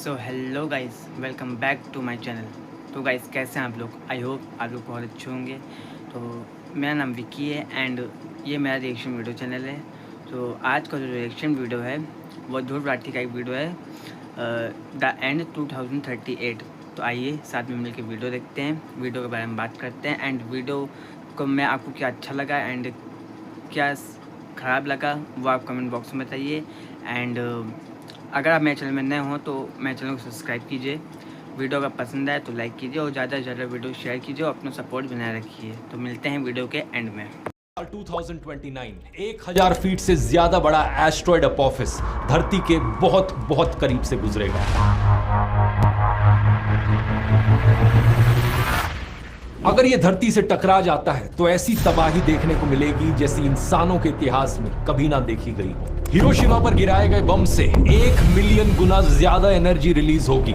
So hello guys, welcome back to my channel. तो guys, कैसे हैं आप लोग? आई होप आप लोग बहुत अच्छे होंगे। तो मेरा नाम विक्की है एंड ये मेरा रिएक्शन वीडियो चैनल है। तो आज का जो रिएक्शन वीडियो है वो ध्रुव राठी का एक वीडियो है, द एंड 2038। तो आइए साथ में मिलकर वीडियो देखते हैं, वीडियो के बारे में बात करते हैं एंड वीडियो को मैं आपको क्या अच्छा लगा एंड क्या ख़राब लगा वो आप कमेंट बॉक्स में बताइए। एंड अगर आप मेरे चैनल में नए हों तो मेरे चैनल को सब्सक्राइब कीजिए। वीडियो अगर पसंद आए तो लाइक कीजिए और ज़्यादा से ज़्यादा वीडियो शेयर कीजिए और अपना सपोर्ट बनाए रखिए। तो मिलते हैं वीडियो के एंड में। 2029 1000 फीट से ज्यादा बड़ा एस्ट्रॉयड अपोफिस धरती के बहुत बहुत करीब से गुजरेगा। अगर यह धरती से टकरा जाता है तो ऐसी तबाही देखने को मिलेगी जैसी इंसानों के इतिहास में कभी ना देखी गई हो। हिरोशिमा पर गिराए गए बम से 1 मिलियन गुना ज्यादा एनर्जी रिलीज होगी।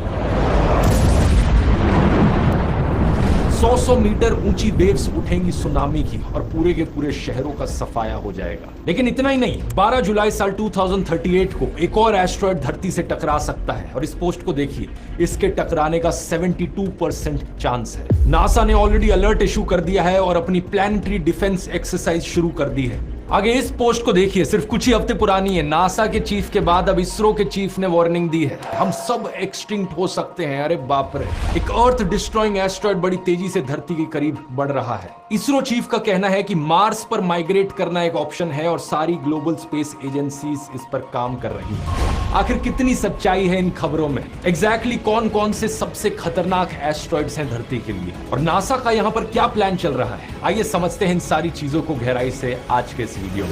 100 मीटर ऊंची वेव्स उठेंगी सुनामी की और पूरे के पूरे शहरों का सफाया हो जाएगा। लेकिन इतना ही नहीं, 12 जुलाई साल 2038 को एक और एस्ट्रॉयड धरती से टकरा सकता है और इस पोस्ट को देखिए, इसके टकराने का 72% चांस है। नासा ने ऑलरेडी अलर्ट इशू कर दिया है और अपनी प्लैनेटरी डिफेंस एक्सरसाइज शुरू कर दी है। आगे इस पोस्ट को देखिए, सिर्फ कुछ ही हफ्ते पुरानी है। नासा के चीफ के बाद अब इसरो के चीफ ने वार्निंग दी है, हम सब एक्सटिंक्ट हो सकते हैं। अरे बाप रे, एक अर्थ डिस्ट्रॉइंग एस्ट्रॉयड बड़ी तेजी से धरती के करीब बढ़ रहा है। इसरो चीफ का कहना है कि मार्स पर माइग्रेट करना एक ऑप्शन है और सारी ग्लोबल स्पेस एजेंसीज इस पर काम कर रही है। आखिर कितनी सच्चाई है इन खबरों में? एग्जैक्टली कौन कौन से सबसे खतरनाक एस्ट्रॉयड्स हैं धरती के लिए और नासा का यहां पर क्या प्लान चल रहा है? आइए समझते हैं इन सारी चीजों को गहराई से आज के इस वीडियो में।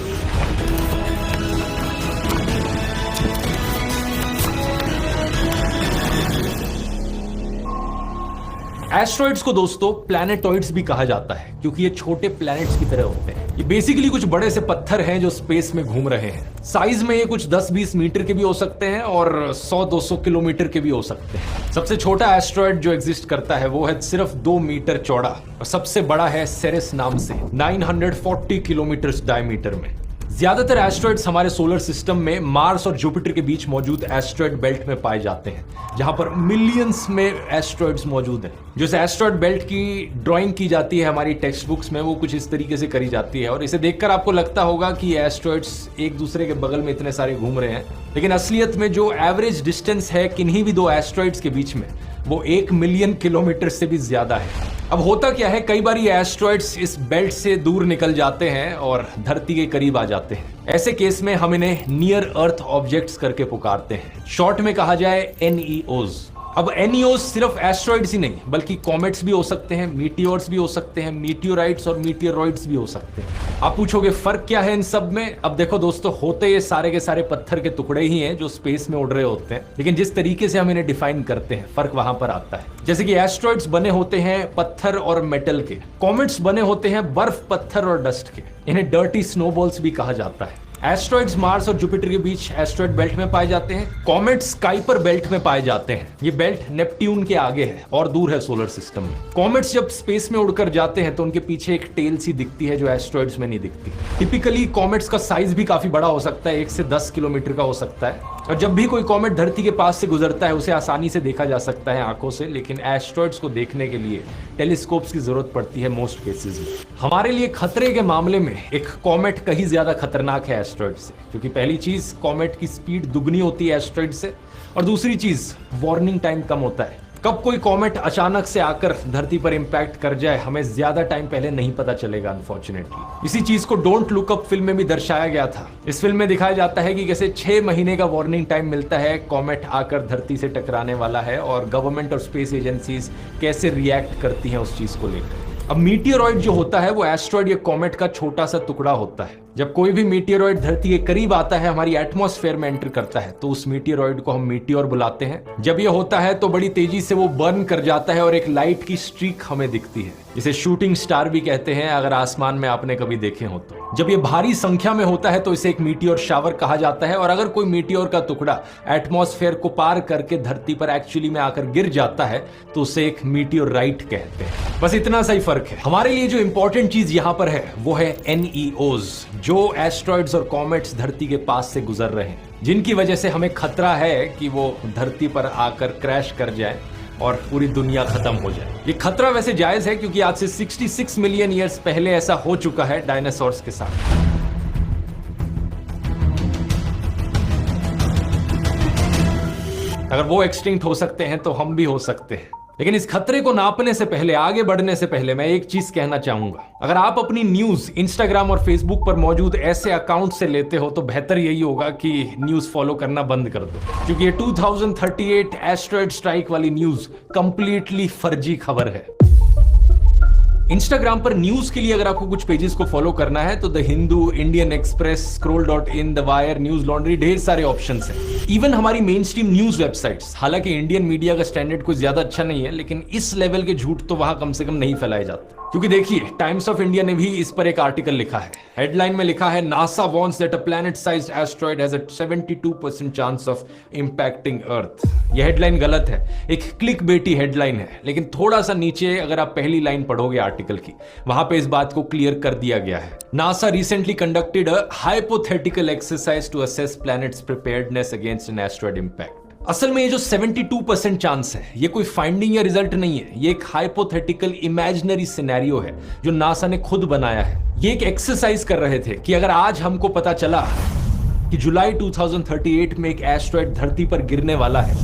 एस्ट्रॉइड्स को दोस्तों प्लैनेटॉइड्स भी कहा जाता है क्योंकि ये छोटे प्लैनेट्स की तरह होते हैं। ये बेसिकली कुछ बड़े से पत्थर हैं जो स्पेस में घूम रहे हैं। साइज में ये कुछ 10-20 मीटर के भी हो सकते हैं और 100-200 किलोमीटर के भी हो सकते हैं। सबसे छोटा एस्ट्रॉइड जो एग्जिस्ट करता है वो है सिर्फ 2 मीटर चौड़ा और सबसे बड़ा है सेरेस नाम से 940 किलोमीटर डायमीटर में। ज्यादातर एस्ट्रॉइड्स हमारे सोलर सिस्टम में मार्स और जुपिटर के बीच मौजूद एस्ट्रॉइड बेल्ट में पाए जाते हैं, जहां पर मिलियंस में एस्ट्रॉइड्स मौजूद हैं। जो इस एस्ट्रॉइड बेल्ट की ड्राइंग की जाती है हमारी टेक्स्ट बुक्स में, वो कुछ इस तरीके से करी जाती है और इसे देखकर आपको लगता होगा कि एस्ट्रॉइड्स एक दूसरे के बगल में इतने सारे घूम रहे हैं, लेकिन असलियत में जो एवरेज डिस्टेंस है किन्हीं भी दो एस्ट्रॉइड्स के बीच में, वो 1 मिलियन किलोमीटर से भी ज्यादा है। अब होता क्या है, कई बार ये एस्ट्रॉइड्स इस बेल्ट से दूर निकल जाते हैं और धरती के करीब आ जाते हैं। ऐसे केस में हम इन्हें नियर अर्थ ऑब्जेक्ट्स करके पुकारते हैं, शॉर्ट में कहा जाए NEOs। अब NEOs सिर्फ एस्ट्रॉइड्स ही नहीं बल्कि कॉमेट्स भी हो सकते हैं, मीटियोर्स भी हो सकते हैं, मीटियोराइट्स और मीटियोरॉइड्स भी हो सकते हैं। आप पूछोगे फर्क क्या है इन सब में? अब देखो दोस्तों, होते ये सारे के सारे पत्थर के टुकड़े ही हैं जो स्पेस में उड़ रहे होते हैं, लेकिन जिस तरीके से हम इन्हें डिफाइन करते हैं फर्क वहां पर आता है। जैसे कि एस्ट्रॉइड्स बने होते हैं पत्थर और मेटल के, कॉमेट्स बने होते हैं बर्फ, पत्थर और डस्ट के। इन्हें डर्टी स्नोबॉल्स भी कहा जाता है। एस्ट्रॉइड्स मार्स और जुपिटर के बीच एस्ट्रॉइड बेल्ट में पाए जाते हैं। कॉमेट्स स्काइपर बेल्ट में पाए जाते हैं। ये बेल्ट नेपट्यून के आगे है और दूर है सोलर सिस्टम में। कॉमेट्स जब स्पेस में उड़कर जाते हैं तो उनके पीछे एक टेल सी दिखती है जो एस्ट्रॉइड्स में नहीं दिखती। टिपिकली कॉमेट्स का साइज भी काफी बड़ा हो सकता है, 1 से 10 किलोमीटर का हो सकता है। और जब भी कोई कॉमेट धरती के पास से गुजरता है उसे आसानी से देखा जा सकता है आंखों से, लेकिन एस्ट्रॉइड्स को देखने के लिए टेलीस्कोप्स की जरूरत पड़ती है मोस्ट केसेस में। हमारे लिए खतरे के मामले में एक कॉमेट कहीं ज्यादा खतरनाक है एस्ट्रॉइड से, क्योंकि पहली चीज कॉमेट की स्पीड दुगनी होती है एस्ट्रॉइड से और दूसरी चीज वार्निंग टाइम कम होता है। कब कोई कॉमेट अचानक से आकर धरती पर इंपैक्ट कर जाए हमें ज्यादा टाइम पहले नहीं पता चलेगा अनफॉर्चुनेटली। इसी चीज को डोंट लुक अप फिल्म में भी दर्शाया गया था। इस फिल्म में दिखाया जाता है कि कैसे 6 महीने का वार्निंग टाइम मिलता है, कॉमेट आकर धरती से टकराने वाला है और गवर्नमेंट और स्पेस एजेंसीज कैसे रिएक्ट करती हैं उस चीज को लेकर। अब मीटियोरॉइड जो होता है वो एस्ट्रॉइड या कॉमेट का छोटा सा टुकड़ा होता है। जब कोई भी मीटियोरॉइड धरती के करीब आता है, हमारी एटमॉस्फेयर में एंटर करता है, तो उस मीटियोरॉइड को हम मीटियोर बुलाते हैं। जब ये होता है तो बड़ी तेजी से वो बर्न कर जाता है और एक लाइट की स्ट्रीक हमें दिखती है, जिसे शूटिंग स्टार भी कहते हैं अगर आसमान में आपने कभी देखे हो तो। जब ये भारी संख्या में होता है तो इसे एक मीटियोर शावर कहा जाता है और अगर कोई मीटियोर का टुकड़ा एटमॉस्फेयर को पार करके धरती पर एक्चुअली में आकर गिर जाता है तो उसे एक मीटियोराइट कहते हैं। बस इतना सा ही फर्क है। हमारे लिए जो इंपॉर्टेंट चीज यहां पर है वो है NEOs, जो एस्ट्रॉइड्स और कॉमेट्स धरती के पास से गुजर रहे हैं। जिनकी वजह से हमें खतरा है कि वो धरती पर आकर क्रैश कर जाए और पूरी दुनिया खत्म हो जाए। ये खतरा वैसे जायज है क्योंकि आज से 66 मिलियन ईयर्स पहले ऐसा हो चुका है डायनासोर्स के साथ। अगर वो एक्सटिंक्ट हो सकते हैं तो हम भी हो सकते हैं। लेकिन इस खतरे को नापने से पहले, आगे बढ़ने से पहले मैं एक चीज कहना चाहूंगा। अगर आप अपनी न्यूज इंस्टाग्राम और फेसबुक पर मौजूद ऐसे अकाउंट से लेते हो तो बेहतर यही होगा कि न्यूज फॉलो करना बंद कर दो, क्योंकि ये 2038 एस्ट्रॉयड स्ट्राइक वाली न्यूज कंप्लीटली फर्जी खबर है। इंस्टाग्राम पर न्यूज के लिए अगर आपको कुछ पेजेस को फॉलो करना है तो the Hindu, Indian express, scroll.in, the wire, news laundry, ढेर सारे ऑप्शंस हैं। इवन हमारी मेन स्ट्रीम न्यूज वेबसाइट्स, हालांकि इंडियन मीडिया का स्टैंडर्ड कुछ ज्यादा अच्छा नहीं है, लेकिन इस लेवल के झूठ तो वहां कम से कम नहीं फैलाए जाते। क्योंकि देखिए, टाइम्स ऑफ इंडिया ने भी इस पर एक आर्टिकल लिखा है। हेडलाइन में लिखा है, NASA warns that a planet sized asteroid has a 72% chance of impacting earth. यह हेडलाइन गलत है, एक क्लिक बेटी हेडलाइन है, लेकिन थोड़ा सा नीचे अगर आप पहली लाइन पढ़ोगे आर्टिकल की, वहां पे इस बात को क्लियर कर दिया गया है। NASA recently conducted a hypothetical exercise to assess planets preparedness against an asteroid impact. असल में ये जो 72% चांस है, ये कोई फाइंडिंग या रिजल्ट नहीं है, ये एक हाइपोथेटिकल इमेजिनरी सिनेरियो है जो नासा ने खुद बनाया है। ये एक एक्सरसाइज कर रहे थे कि अगर आज हमको पता चला कि जुलाई 2038 में एक एस्ट्रॉयड धरती पर गिरने वाला है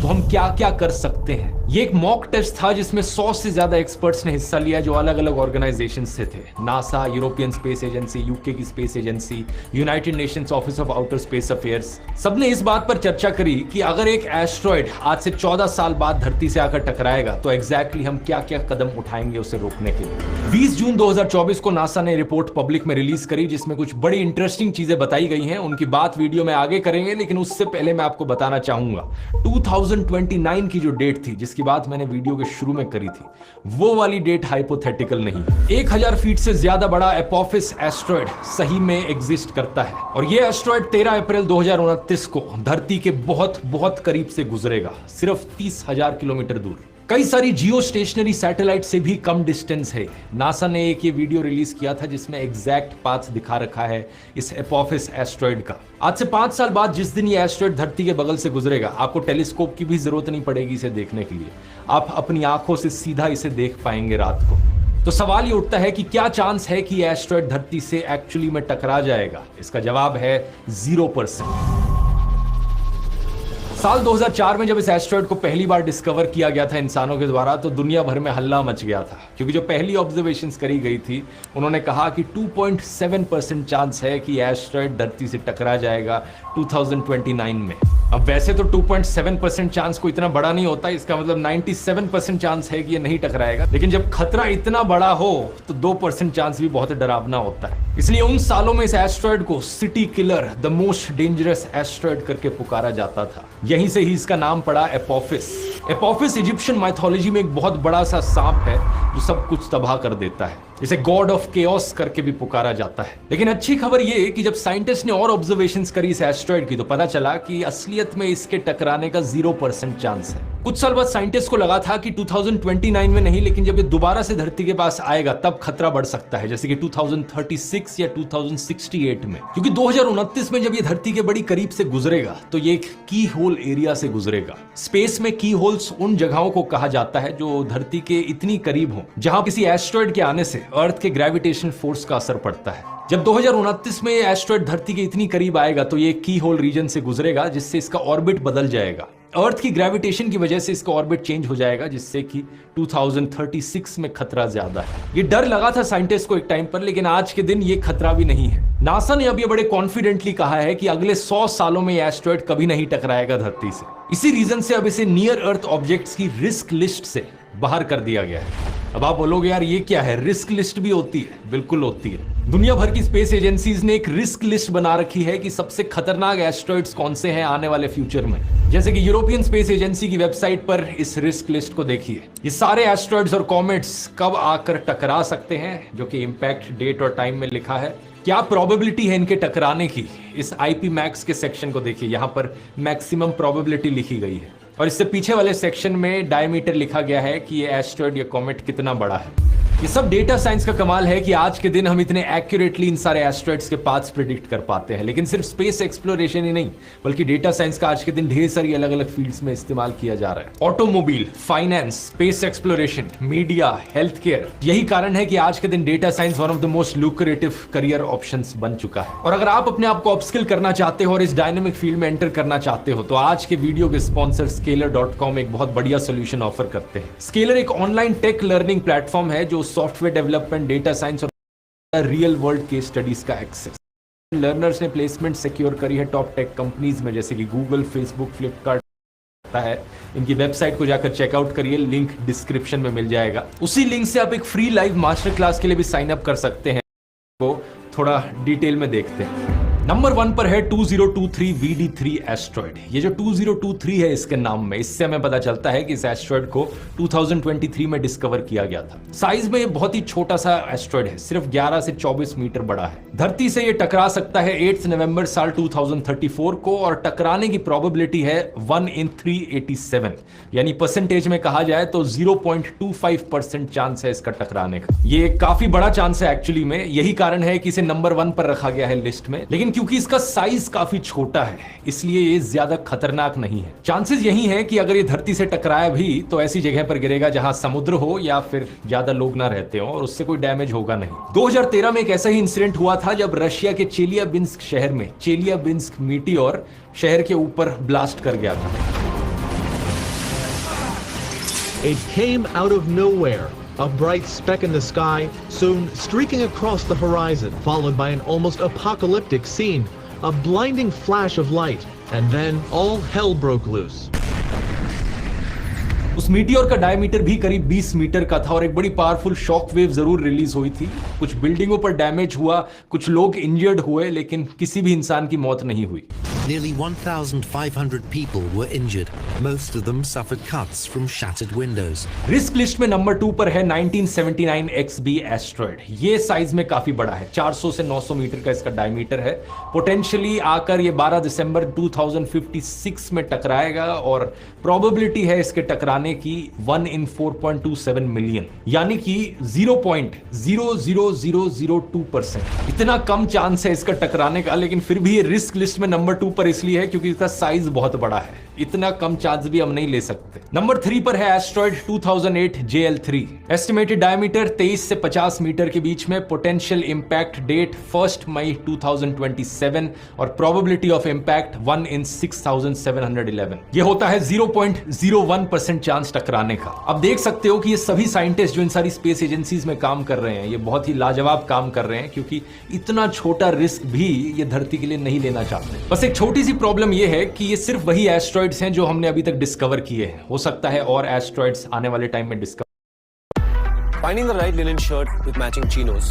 तो हम क्या क्या कर सकते हैं। ये एक मॉक टेस्ट था जिसमें 100 से ज्यादा एक्सपर्ट्स ने हिस्सा लिया जो अलग अलग ऑर्गेनाइजेशन से थे। NASA, European space agency, UK की space agency, United Nations office of outer space affairs, सबने इस बात पर चर्चा करी कि अगर एक एस्ट्रॉयड आज से 14 साल बाद धरती से आकर टकराएगा तो एग्जैक्टली हम क्या क्या कदम उठाएंगे उसे रोकने के लिए। 20 जून 2024 को नासा ने रिपोर्ट पब्लिक में रिलीज करी जिसमें कुछ बड़ी इंटरेस्टिंग चीजें बताई गई हैं। उनकी बात वीडियो में आगे करेंगे, लेकिन उससे पहले मैं आपको बताना चाहूंगा 2029 की जो डेट थी जिसकी बात मैंने वीडियो के शुरू में करी थी, वो वाली डेट हाइपोथेटिकल नहीं। 1000 फीट से ज्यादा बड़ा एपोफिस एस्ट्रॉयड सही में एग्जिस्ट करता है और ये एस्ट्रॉयड 13 अप्रैल 2029 को धरती के बहुत बहुत करीब से गुजरेगा, सिर्फ 30,000 किलोमीटर दूर। कई सारी जियो स्टेशनरी सैटेलाइट से भी कम डिस्टेंस है। नासा ने एक ये वीडियो रिलीज किया था जिसमें एग्जैक्ट पाथ दिखा रखा है इस एपोफिस एस्ट्रॉयड का। आज से 5 साल बाद जिस दिन ये एस्ट्रॉयड धरती के बगल से गुजरेगा, आपको टेलीस्कोप की भी जरूरत नहीं पड़ेगी इसे देखने के लिए, आप अपनी आंखों से सीधा इसे देख पाएंगे रात को। तो सवाल ये उठता है कि क्या चांस है कि ये एस्ट्रॉयड धरती से एक्चुअली में टकरा जाएगा। इसका जवाब है 0%। साल 2004 में जब इस एस्ट्रॉयड को पहली बार डिस्कवर किया गया था इंसानों के द्वारा तो दुनिया भर में हल्ला मच गया था, क्योंकि जो पहली ऑब्जर्वेशंस करी गई थी उन्होंने कहा कि 2.7% चांस है कि एस्ट्रॉयड धरती से टकरा जाएगा 2029 में। अब वैसे तो 2.7% चांस को इतना बड़ा नहीं होता, इसका मतलब 97% चांस है कि ये नहीं टकराएगा, लेकिन जब खतरा इतना बड़ा हो तो 2% चांस भी बहुत डरावना होता है। इसलिए उन सालों में इस एस्ट्रॉयड को city killer, the most dangerous asteroid करके पुकारा जाता था। यहीं से ही इसका नाम पड़ा एपोफिस। एपोफिस इजिप्शियन माइथोलॉजी में एक बहुत बड़ा सा सांप है जो सब कुछ तबाह कर देता है। इसे गॉड ऑफ केओस करके भी पुकारा जाता है। लेकिन अच्छी खबर ये कि जब साइंटिस्ट ने और ऑब्जर्वेशंस करी इस एस्ट्रॉयड की तो पता चला कि असलियत में इसके टकराने का 0% चांस है। कुछ साल बाद साइंटिस्ट को लगा था कि 2029 में नहीं, लेकिन जब ये दोबारा से धरती के पास आएगा तब खतरा बढ़ सकता है, जैसे कि 2036 या 2068 में, क्योंकि 2029 में जब ये धरती के बड़ी करीब से गुजरेगा तो ये एक की होल एरिया से गुजरेगा। स्पेस में की होल्स उन जगहों को कहा जाता है जो धरती के इतनी करीब हो जहां किसी एस्ट्रॉयड के आने से अर्थ के ग्रेविटेशन फोर्स का असर पड़ता है। जब 2029 में एस्ट्रॉयड धरती के इतनी करीब आएगा तो ये की होल रीजन से गुजरेगा, जिससे इसका ऑर्बिट बदल जाएगा। अर्थ की ग्रेविटेशन की वजह से इसका ऑर्बिट चेंज हो जाएगा, जिससे कि 2036 में खतरा ज्यादा है। ये डर लगा था साइंटिस्ट को एक टाइम पर, लेकिन आज के दिन ये खतरा भी नहीं है। नासा ने अब ये बड़े कॉन्फिडेंटली कहा है कि अगले 100 सालों में एस्ट्रॉयड कभी नहीं टकराएगा धरती से। इसी रीजन से अब इसे नियर अर्थ ऑब्जेक्ट्स की रिस्क लिस्ट से बाहर कर दिया गया है। अब आप बोलोगे यार ये क्या है, रिस्क लिस्ट भी होती है? बिल्कुल होती है। दुनिया भर की स्पेस एजेंसीज ने एक रिस्क लिस्ट बना रखी है कि सबसे खतरनाक एस्ट्रॉयड्स कौन से हैं आने वाले फ्यूचर में। जैसे कि यूरोपियन स्पेस एजेंसी की वेबसाइट पर इस रिस्क लिस्ट को देखिए। ये सारे एस्ट्रॉयड्स और कॉमेट्स कब आकर टकरा सकते हैं, जो कि इंपैक्ट डेट और टाइम में लिखा है। क्या प्रोबेबिलिटी है इनके टकराने की, इस आईपी मैक्स के सेक्शन को देखिए, यहां पर मैक्सिमम प्रोबेबिलिटी लिखी गई है और इससे पीछे वाले सेक्शन में डायमीटर लिखा गया है कि ये एस्ट्रॉयड या कॉमेट कितना बड़ा है। ये सब डेटा साइंस का कमाल है कि आज के दिन हम इतने एक्यूरेटली इन सारे एस्ट्रॉइड्स के पाथ्स प्रिडिक्ट कर पाते हैं। लेकिन सिर्फ स्पेस एक्सप्लोरेशन ही नहीं, बल्कि डेटा साइंस का आज के दिन ढेर सारी अलग अलग फील्ड्स में इस्तेमाल किया जा रहा है। Automobile, finance, space exploration, media, health care. यही कारण है कि आज के दिन data science one of the most lucrative career options बन चुका है। और अगर आप अपने आप को अपस्किल करना चाहते हो और इस डायनेमिक फील्ड में एंटर करना चाहते हो, तो आज के वीडियो के स्पॉन्सर Scalar.com एक बहुत बढ़िया सोल्यूशन ऑफर करते हैं। Scalar एक ऑनलाइन टेक लर्निंग प्लेटफॉर्म है जो सॉफ्टवेयर डेवलपमेंट, डेटा साइंस और रियल वर्ल्ड केस स्टडीज का एक्सेस। लर्नर्स ने प्लेसमेंट सिक्योर करी है टॉप टेक कंपनीज में, जैसे कि गूगल, फेसबुक, फ्लिपकार्ट है। इनकी वेबसाइट को जाकर चेकआउट करिए, लिंक डिस्क्रिप्शन में मिल जाएगा। उसी लिंक से आप एक फ्री लाइव मास्टर क्लास के लिए भी साइन अप कर सकते हैं। वो थोड़ा डिटेल में देखते हैं। नंबर 1 पर है 2023 VD3 एस्ट्रॉइड। ये जो 2023 है इसके नाम में, इससे हमें पता चलता है कि इस एस्ट्रॉइड को 2023 में डिस्कवर किया गया था। साइज में ये बहुत ही छोटा सा एस्ट्रॉइड है, सिर्फ 11 से 24 मीटर बड़ा है। धरती से ये टकरा सकता है 8 नवंबर साल 2034 को, और टकराने की प्रोबेबिलिटी है 1 in 387, यानी परसेंटेज में कहा जाए तो 0.25% चांस है इसका टकराने का। ये काफी बड़ा चांस है एक्चुअली में, यही कारण है कि इसे नंबर 1 पर रखा गया है लिस्ट में। लेकिन क्योंकि इसका साइज काफी छोटा है, इसलिए ये ज्यादा खतरनाक नहीं है। चांसेस यही है कि अगर ये धरती से टकराया भी तो ऐसी जगह पर गिरेगा जहां समुद्र हो या फिर ज्यादा लोग ना रहते हो, और उससे कोई डैमेज होगा नहीं। 2013 में एक ऐसा ही इंसिडेंट हुआ था जब रशिया के चेलियाबिंस्क शहर में चेलियाबिंस्क मीटियोर शहर के ऊपर ब्लास्ट कर गया था। It came out of nowhere. A bright speck in the sky, soon streaking across the horizon, followed by an almost apocalyptic scene, a blinding flash of light, and then all hell broke loose. उस meteor का diameter भी करीब 20 metre का था और एक बड़ी powerful shock wave जरूर रिलीज हुई थी। कुछ बिल्डिंगों पर डैमेज हुआ, कुछ लोग इंजर्ड हुए, लेकिन किसी भी इंसान की मौत नहीं हुई। Nearly 1,500 people were injured. Most of them suffered cuts from shattered windows. Risk list में नंबर 2 पर है 1979 XB एस्ट्रॉइड। ये साइज में काफी बड़ा है, 400 से 900 मीटर का इसका डायमीटर है। पोटेंशियली आकर ये 12 दिसंबर 2056 में टकराएगा और प्रोबेबिलिटी है इसके टकराने की 1 in 4.27 मिलियन, यानी कि 0.00002%। इतना कम चांस है इसका टकराने का, लेकिन फिर भी ये रिस्क लिस्ट में नंबर 2 पर इसलिए है क्योंकि इसका साइज बहुत बड़ा है। इतना कम चांस भी हम नहीं ले सकते। नंबर 3 पर है एस्ट्रॉइड 2008 JL3। एस्टिमेटेड डायमीटर 23 से 50 मीटर के बीच में, पोटेंशियल इंपैक्ट डेट 1 मई 2027 और प्रोबेबिलिटी ऑफ इंपैक्ट 1 in 6711। ये होता है 0.01% चांस टकराने का। अब देख सकते हो कि ये सभी साइंटिस्ट जो इन सारी स्पेस एजेंसीज में काम कर रहे हैं, ये बहुत ही लाजवाब काम कर रहे हैं, क्योंकि इतना छोटा रिस्क भी ये धरती के लिए नहीं लेना चाहते। बस एक छोटी सी प्रॉब्लम ये है कि ये सिर्फ वही एस्ट्रॉइड्स हैं जो हमने अभी तक डिस्कवर किए हैं। हो सकता है और एस्ट्रॉइड्स आने वाले टाइम में discover. Finding the right linen shirt with matching chinos.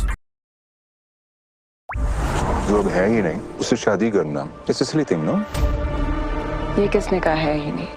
जो अब है ही नहीं, उससे शादी करना, it's a silly thing, no? ये किसने कहा है ही नहीं?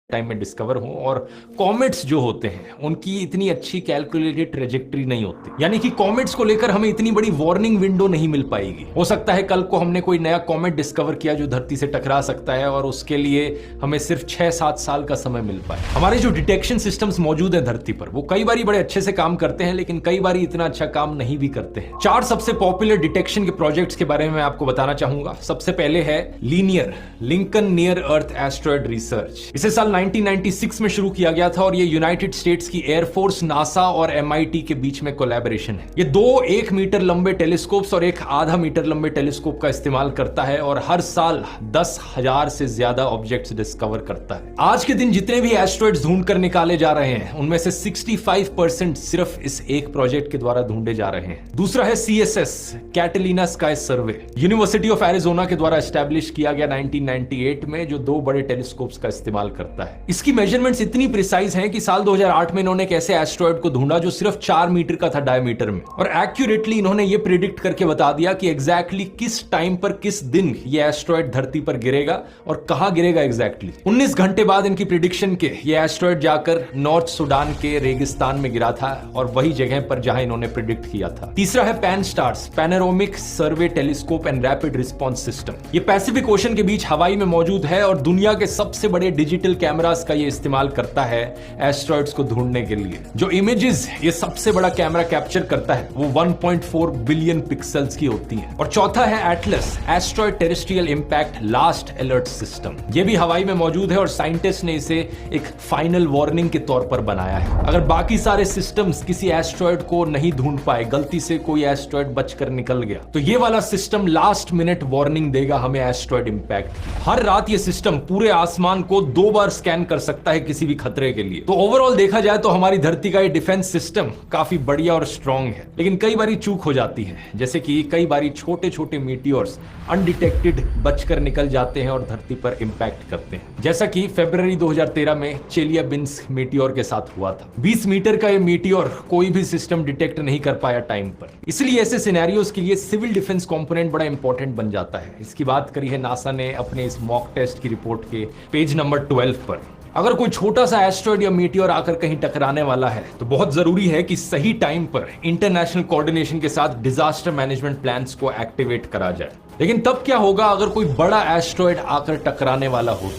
टाइम में डिस्कवर हो। और कॉमेट्स जो होते हैं उनकी इतनी अच्छी कैलकुलेटेड ट्रेजेक्टरी नहीं होती, यानी कि कॉमेट्स को लेकर हमें इतनी बड़ी वार्निंग विंडो नहीं मिल पाएगी। हो सकता है कल को हमने कोई नया कॉमेट डिस्कवर किया जो धरती से टकरा सकता है, और उसके लिए हमें सिर्फ 6-7 साल का समय मिल पाए। हमारे जो डिटेक्शन सिस्टम्स मौजूद हैं धरती पर, वो कई बार बड़े अच्छे से काम करते हैं, लेकिन कई बार इतना अच्छा काम नहीं भी करते हैं। 4 सबसे पॉपुलर डिटेक्शन के प्रोजेक्ट्स के बारे में मैं आपको बताना चाहूंगा। सबसे पहले है लीनियर लिंकन नियर अर्थ एस्ट्रॉइड रिसर्च। इसे साल 1996 में शुरू किया गया था और ये यूनाइटेड स्टेट्स की एयरफोर्स, नासा और MIT के बीच में कोलैबोरेशन है। ये 2 1 मीटर लंबे टेलीस्कोप्स और 1 आधा मीटर लंबे टेलीस्कोप का इस्तेमाल करता है और हर साल 10,000 से ज्यादा ऑब्जेक्ट्स डिस्कवर करता है। आज के दिन जितने भी एस्ट्रॉइड्स ढूंढ कर निकाले जा रहे हैं, उनमें से 65% सिर्फ इस एक प्रोजेक्ट के द्वारा ढूंढे जा रहे हैं। दूसरा है CSS Catalina sky survey, university of Arizona के द्वारा एस्टैब्लिश किया गया 1998 में, जो 2 बड़े टेलीस्कोप्स का इस्तेमाल करता है। इसकी मेजरमेंट्स इतनी प्रिसाइज हैं कि साल 2008 में इन्होंने एक ऐसे एस्ट्रॉइड को ढूंढा जो सिर्फ 4 मीटर का था डायमीटर में, और एक्यूरेटली इन्होंने ये प्रिडिक्ट करके बता दिया कि एग्जैक्टली किस टाइम पर किस दिन ये एस्ट्रॉइड धरती पर गिरेगा और कहां गिरेगा एग्जैक्टली। 19 घंटे बाद इनकी प्रिडिक्शन के ये एस्ट्रॉइड जाकर नॉर्थ सुडान के रेगिस्तान में गिरा था, और वही जगह पर जहां इन्होंने प्रिडिक्ट किया था। तीसरा है Pan STARRS panoramic survey telescope and rapid response system. ये पैसिफिक ओशन के बीच हवाई में मौजूद है और दुनिया के सबसे बड़े डिजिटल कैमरा कैमरास का ये इस्तेमाल करता है एस्ट्रॉइड्स को ढूंढने के लिए। जो इमेजेस ये सबसे बड़ा कैमरा कैप्चर करता है वो 1.4 बिलियन पिक्सल्स की होती है। और चौथा है Atlas, asteroid terrestrial impact last alert system. ये भी हवाई में मौजूद है और साइंटिस्ट ने इसे एक फाइनल वार्निंग के तौर पर बनाया है। अगर बाकी सारे सिस्टम्स किसी एस्ट्रॉइड को नहीं ढूंढ पाए, गलती से कोई एस्ट्रॉइड बचकर निकल गया, तो ये वाला सिस्टम लास्ट मिनट वार्निंग देगा हमें एस्ट्रॉइड इंपैक्ट की। हर रात ये सिस्टम पूरे आसमान को 2 बार स्कैन कर सकता है किसी भी खतरे के लिए। तो ओवरऑल देखा जाए तो हमारी धरती का ये डिफेंस सिस्टम काफी बढ़िया और स्ट्रॉन्ग है। लेकिन कई बारी चूक हो जाती है, जैसे कि कई बारी छोटे छोटे मीटियोर्स अनडिटेक्टेड बचकर निकल जाते हैं और धरती पर इंपैक्ट करते हैं, जैसा कि फरवरी 2013 में चेलियाबिंस्क मीटियोर के साथ हुआ था। 20 मीटर का ये मीटियोर कोई भी सिस्टम डिटेक्ट नहीं कर पाया टाइम पर। इसलिए ऐसे सिनेरियोस के लिए सिविल डिफेंस कंपोनेंट बड़ा इंपॉर्टेंट बन जाता है। इसकी बात करी है नासा ने अपने इस मॉक टेस्ट की रिपोर्ट के पेज नंबर 12 पर। अगर कोई छोटा सा एस्ट्रॉइड या मीटियोर आकर कहीं टकराने वाला है तो बहुत जरूरी है कि सही टाइम पर इंटरनेशनल कोऑर्डिनेशन के साथ डिजास्टर मैनेजमेंट प्लान्स को एक्टिवेट करा जाए। लेकिन तब क्या होगा अगर कोई बड़ा एस्ट्रॉइड आकर टकराने वाला हो तो?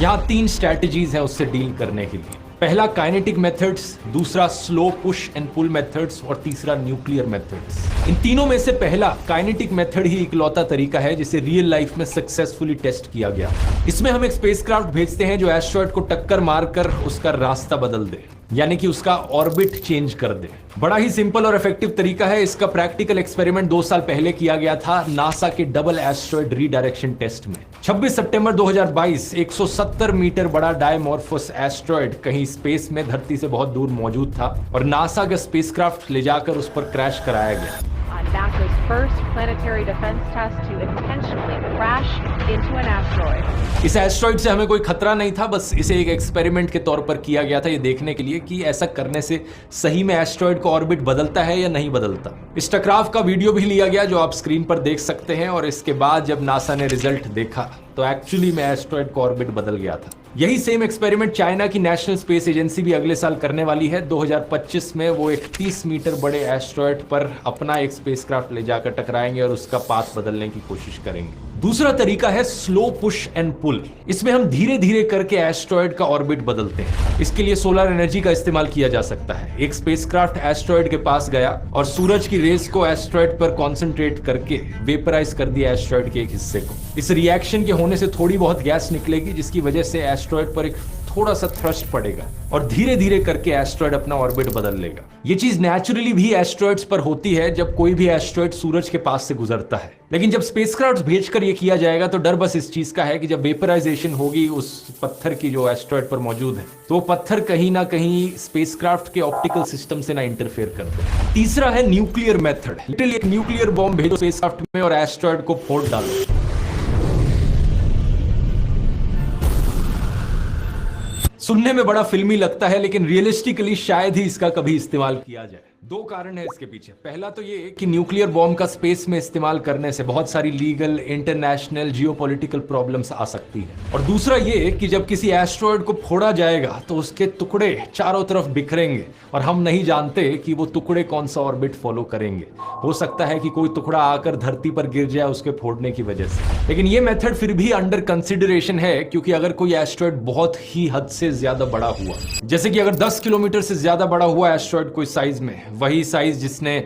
यहां 3 स्ट्रैटेजीज हैं उससे डील करने के लिए। पहला काइनेटिक मेथड्स, दूसरा slow push and pull methods और तीसरा न्यूक्लियर मेथड्स। इन तीनों में से पहला काइनेटिक मेथड ही इकलौता तरीका है जिसे रियल लाइफ में सक्सेसफुली टेस्ट किया गया। इसमें हम एक स्पेसक्राफ्ट भेजते हैं जो एस्ट्रॉइड को टक्कर मारकर उसका रास्ता बदल दे, यानी कि उसका ऑर्बिट चेंज कर दे। बड़ा ही सिंपल और इफेक्टिव तरीका है। इसका प्रैक्टिकल एक्सपेरिमेंट 2 साल पहले किया गया था नासा के डबल एस्ट्रॉइड रीडायरेक्शन टेस्ट में। 26 सितंबर 2022 170 मीटर बड़ा डायमॉर्फस एस्ट्रॉइड कहीं स्पेस में धरती से बहुत दूर मौजूद था और नासा का स्पेसक्राफ्ट ले जाकर उस पर क्रैश कराया गया। NASA's first planetary defense test to intentionally crash into an asteroid. इस एस्ट्रॉइड से हमें कोई खतरा नहीं था, बस इसे एक एक्सपेरिमेंट के तौर पर किया गया था ये देखने के लिए कि ऐसा करने से सही में एस्ट्रॉइड का ऑर्बिट बदलता है या नहीं बदलता। इस टकराव का वीडियो भी लिया गया जो आप स्क्रीन पर देख सकते हैं और इसके बाद जब नासा ने रिजल्ट देखा तो एक्चुअली में एस्ट्रॉइड का ऑर्बिट बदल गया था। यही सेम एक्सपेरिमेंट चाइना की नेशनल स्पेस एजेंसी भी अगले साल करने वाली है। 2025 में वो एक 30 मीटर बड़े एस्ट्रॉइड पर अपना एक स्पेसक्राफ्ट ले जाकर टकराएंगे और उसका पाथ बदलने की कोशिश करेंगे। दूसरा तरीका है स्लो पुश एंड पुल। इसमें हम धीरे धीरे करके एस्ट्रॉइड का ऑर्बिट बदलते हैं। इसके लिए सोलर एनर्जी का इस्तेमाल किया जा सकता है। एक स्पेसक्राफ्ट एस्ट्रॉइड के पास गया और सूरज की रेस को एस्ट्रॉइड पर कॉन्सेंट्रेट करके वेपराइज कर दिया एस्ट्रॉइड के एक हिस्से को। इस रिएक्शन के होने से थोड़ी बहुत गैस निकलेगी जिसकी वजह से एस्ट्रॉइड पर एक थोड़ा सा थ्रस्ट पड़ेगा और धीरे धीरे करके एस्ट्रॉइड अपना ऑर्बिट बदल लेगा। ये चीज नेचुरली भी एस्ट्रॉइड्स पर होती है जब कोई भी एस्ट्रॉइड सूरज के पास से गुजरता है। लेकिन जब स्पेसक्राफ्ट भेजकर ये किया जाएगा तो डर बस इस चीज का है कि जब वेपराइजेशन होगी उस पत्थर की जो एस्ट्रॉइड पर मौजूद है तो वो पत्थर कहीं ना कहीं स्पेसक्राफ्ट के ऑप्टिकल सिस्टम से ना इंटरफेयर कर दे। तीसरा है न्यूक्लियर मेथड। लिटरली एक न्यूक्लियर बॉम्ब भेजो स्पेसक्राफ्ट में और एस्ट्रॉइड को फोड़ डालो। सुनने में बड़ा फिल्मी लगता है लेकिन रियलिस्टिकली शायद ही इसका कभी इस्तेमाल किया जाए। 2 कारण है इसके पीछे। पहला तो ये कि न्यूक्लियर बॉम्ब का स्पेस में इस्तेमाल करने से बहुत सारी लीगल, इंटरनेशनल, जियोपॉलिटिकल प्रॉब्लम्स आ सकती है। और दूसरा ये कि जब किसी एस्ट्रॉइड को फोड़ा जाएगा तो उसके टुकड़े चारों तरफ बिखरेंगे और हम नहीं जानते कि वो टुकड़े कौन सा ऑर्बिट फॉलो करेंगे। हो सकता है कि कोई टुकड़ा आकर धरती पर गिर जाए उसके फोड़ने की वजह से। लेकिन ये मेथड फिर भी अंडर कंसिडरेशन है क्योंकि अगर कोई एस्ट्रॉइड बहुत ही हद से ज्यादा बड़ा हुआ, जैसे कि अगर 10 किलोमीटर से ज्यादा बड़ा हुआ एस्ट्रॉइड कोई साइज में, वही साइज जिसने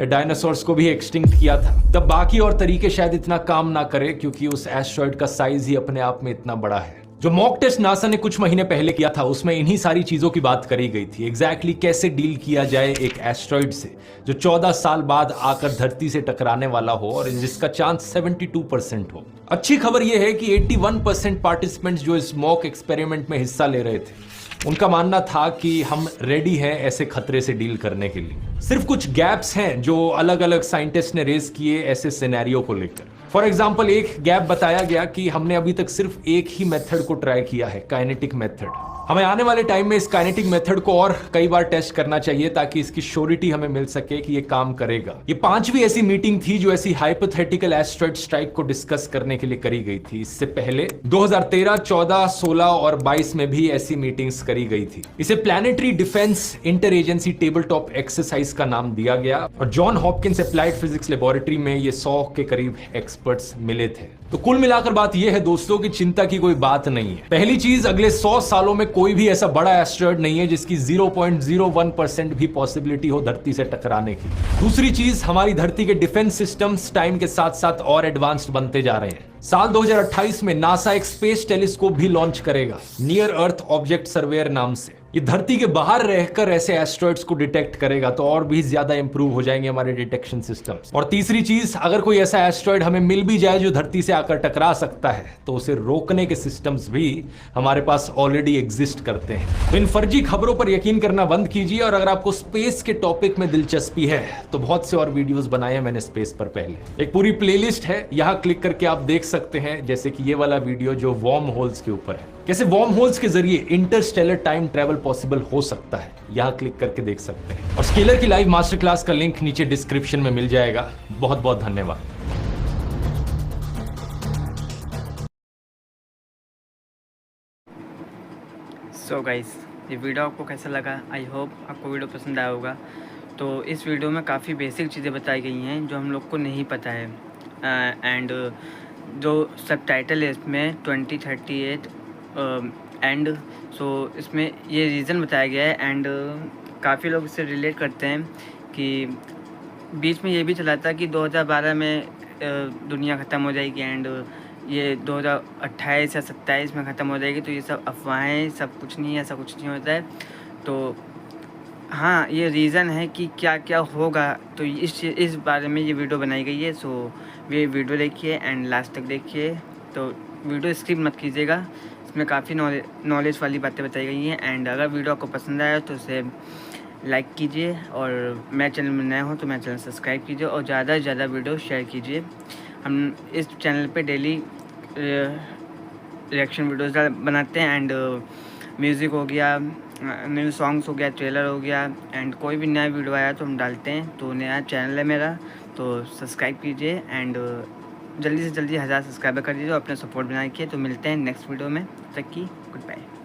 डायनासोर्स को भी एक्सटिंक्ट किया था, तब बाकी और तरीके शायद इतना काम ना करे क्योंकि उस एस्ट्रॉइड का साइज ही अपने आप में इतना बड़ा है। जो मॉक टेस्ट नासा ने कुछ महीने पहले किया था उसमें इन्हीं सारी चीजों की बात करी गई थी। एग्जैक्टली कैसे डील किया जाए एक एस्ट्रॉइड से जो 14 साल बाद आकर धरती से टकराने वाला हो और जिसका चांस 72% हो। अच्छी खबर यह है कि 81% पार्टिसिपेंट्स जो इस मॉक एक्सपेरिमेंट में हिस्सा ले रहे थे उनका मानना था कि हम रेडी हैं ऐसे खतरे से डील करने के लिए। सिर्फ कुछ गैप्स हैं जो अलग अलग साइंटिस्ट ने रेज किए ऐसे सिनेरियो को लेकर। फॉर एग्जाम्पल एक गैप बताया गया कि हमने अभी तक सिर्फ एक ही मेथड को ट्राई किया है, काइनेटिक मेथड। हमें आने वाले टाइम में इस काइनेटिक मेथड को और कई बार टेस्ट करना चाहिए ताकि इसकी श्योरिटी हमें मिल सके कि ये काम करेगा। ये 5वीं ऐसी मीटिंग थी जो ऐसी हाइपोथेटिकल एस्ट्रॉइड स्ट्राइक को डिस्कस करने के लिए करी गई थी। इससे पहले 2013, 14, 16 और 22 में भी ऐसी मीटिंग्स करी गई थी। इसे planetary defence inter agency table top exercise का नाम दिया गया और John Hopkins applied physics laboratory में ये 100 के करीब एक्सपर्ट्स मिले थे। तो कुल मिलाकर बात यह है दोस्तों कि चिंता की कोई बात नहीं है। पहली चीज, अगले 100 सालों में कोई भी ऐसा बड़ा एस्टेरॉयड नहीं है जिसकी 0.01% भी पॉसिबिलिटी हो धरती से टकराने की। दूसरी चीज, हमारी धरती के डिफेंस सिस्टम्स टाइम के साथ साथ और एडवांस्ड बनते जा रहे हैं। साल 2028 में नासा एक स्पेस टेलीस्कोप भी लॉन्च करेगा नियर अर्थ ऑब्जेक्ट सर्वेयर नाम से। ये धरती के बाहर रहकर ऐसे एस्टेरॉयड्स को डिटेक्ट करेगा, तो और भी ज्यादा इंप्रूव हो जाएंगे हमारे डिटेक्शन सिस्टम्स। और तीसरी चीज, अगर कोई ऐसा एस्टेरॉयड हमें मिल भी जाए जो धरती से आकर टकरा सकता है, तो उसे रोकने के सिस्टम्स भी हमारे पास ऑलरेडी एग्जिस्ट करते हैं। तो इन फर्जी खबरों पर यकीन करना बंद कीजिए, और अगर आपको स्पेस के टॉपिक में दिलचस्पी है तो बहुत से और वीडियोस बनाए हैं मैंने स्पेस पर पहले। एक पूरी प्लेलिस्ट है, यहां क्लिक करके आप देख सकते हैं, जैसे कि ये वाला वीडियो जो वॉर्म होल्स के ऊपर है, कैसे वॉर्म होल्स के जरिए इंटरस्टेलर टाइम ट्रेवल पॉसिबल हो सकता है, यहां क्लिक करके देख सकते हैं। और स्केलर की लाइव मास्टर क्लास का लिंक नीचे डिस्क्रिप्शन में मिल जाएगा। बहुत बहुत धन्यवाद। सो गाइस, ये वीडियो आपको कैसा लगा? आई होप आपको वीडियो पसंद आया होगा। तो इस वीडियो में काफ़ी बेसिक चीज़ें बताई गई हैं जो हम लोग को नहीं पता है, एंड जो सब टाइटल है इसमें 2038 एंड सो इसमें ये रीज़न बताया गया है, एंड काफ़ी लोग इससे रिलेट करते हैं कि बीच में ये भी चला था कि 2012 में दुनिया ख़त्म हो जाएगी, एंड ये 2028 या 27 में ख़त्म हो जाएगी। तो ये सब अफवाहें, सब कुछ नहीं, ऐसा कुछ नहीं होता है। तो हाँ, ये रीज़न है कि क्या क्या होगा, तो इस बारे में ये वीडियो बनाई गई है। सो ये वीडियो देखिए एंड लास्ट तक देखिए, तो वीडियो स्किप मत कीजिएगा, इसमें काफ़ी नॉलेज वाली बातें बताई गई हैं। एंड अगर वीडियो आपको पसंद आया तो उसे लाइक कीजिए, और मेरे चैनल में नए हो तो मेरा चैनल सब्सक्राइब कीजिए, और ज़्यादा से ज़्यादा वीडियो शेयर कीजिए। हम इस चैनल पे डेली रिएक्शन वीडियोस बनाते हैं, एंड म्यूज़िक हो गया, न्यू सॉन्ग्स हो गया, ट्रेलर हो गया, एंड कोई भी नया वीडियो आया तो हम डालते हैं। तो नया चैनल है मेरा, तो सब्सक्राइब कीजिए, एंड जल्दी से जल्दी 1000 सब्सक्राइबर कर दीजिए, अपना सपोर्ट बनाइए। तो मिलते हैं नेक्स्ट वीडियो में, तब तक की गुड बाय।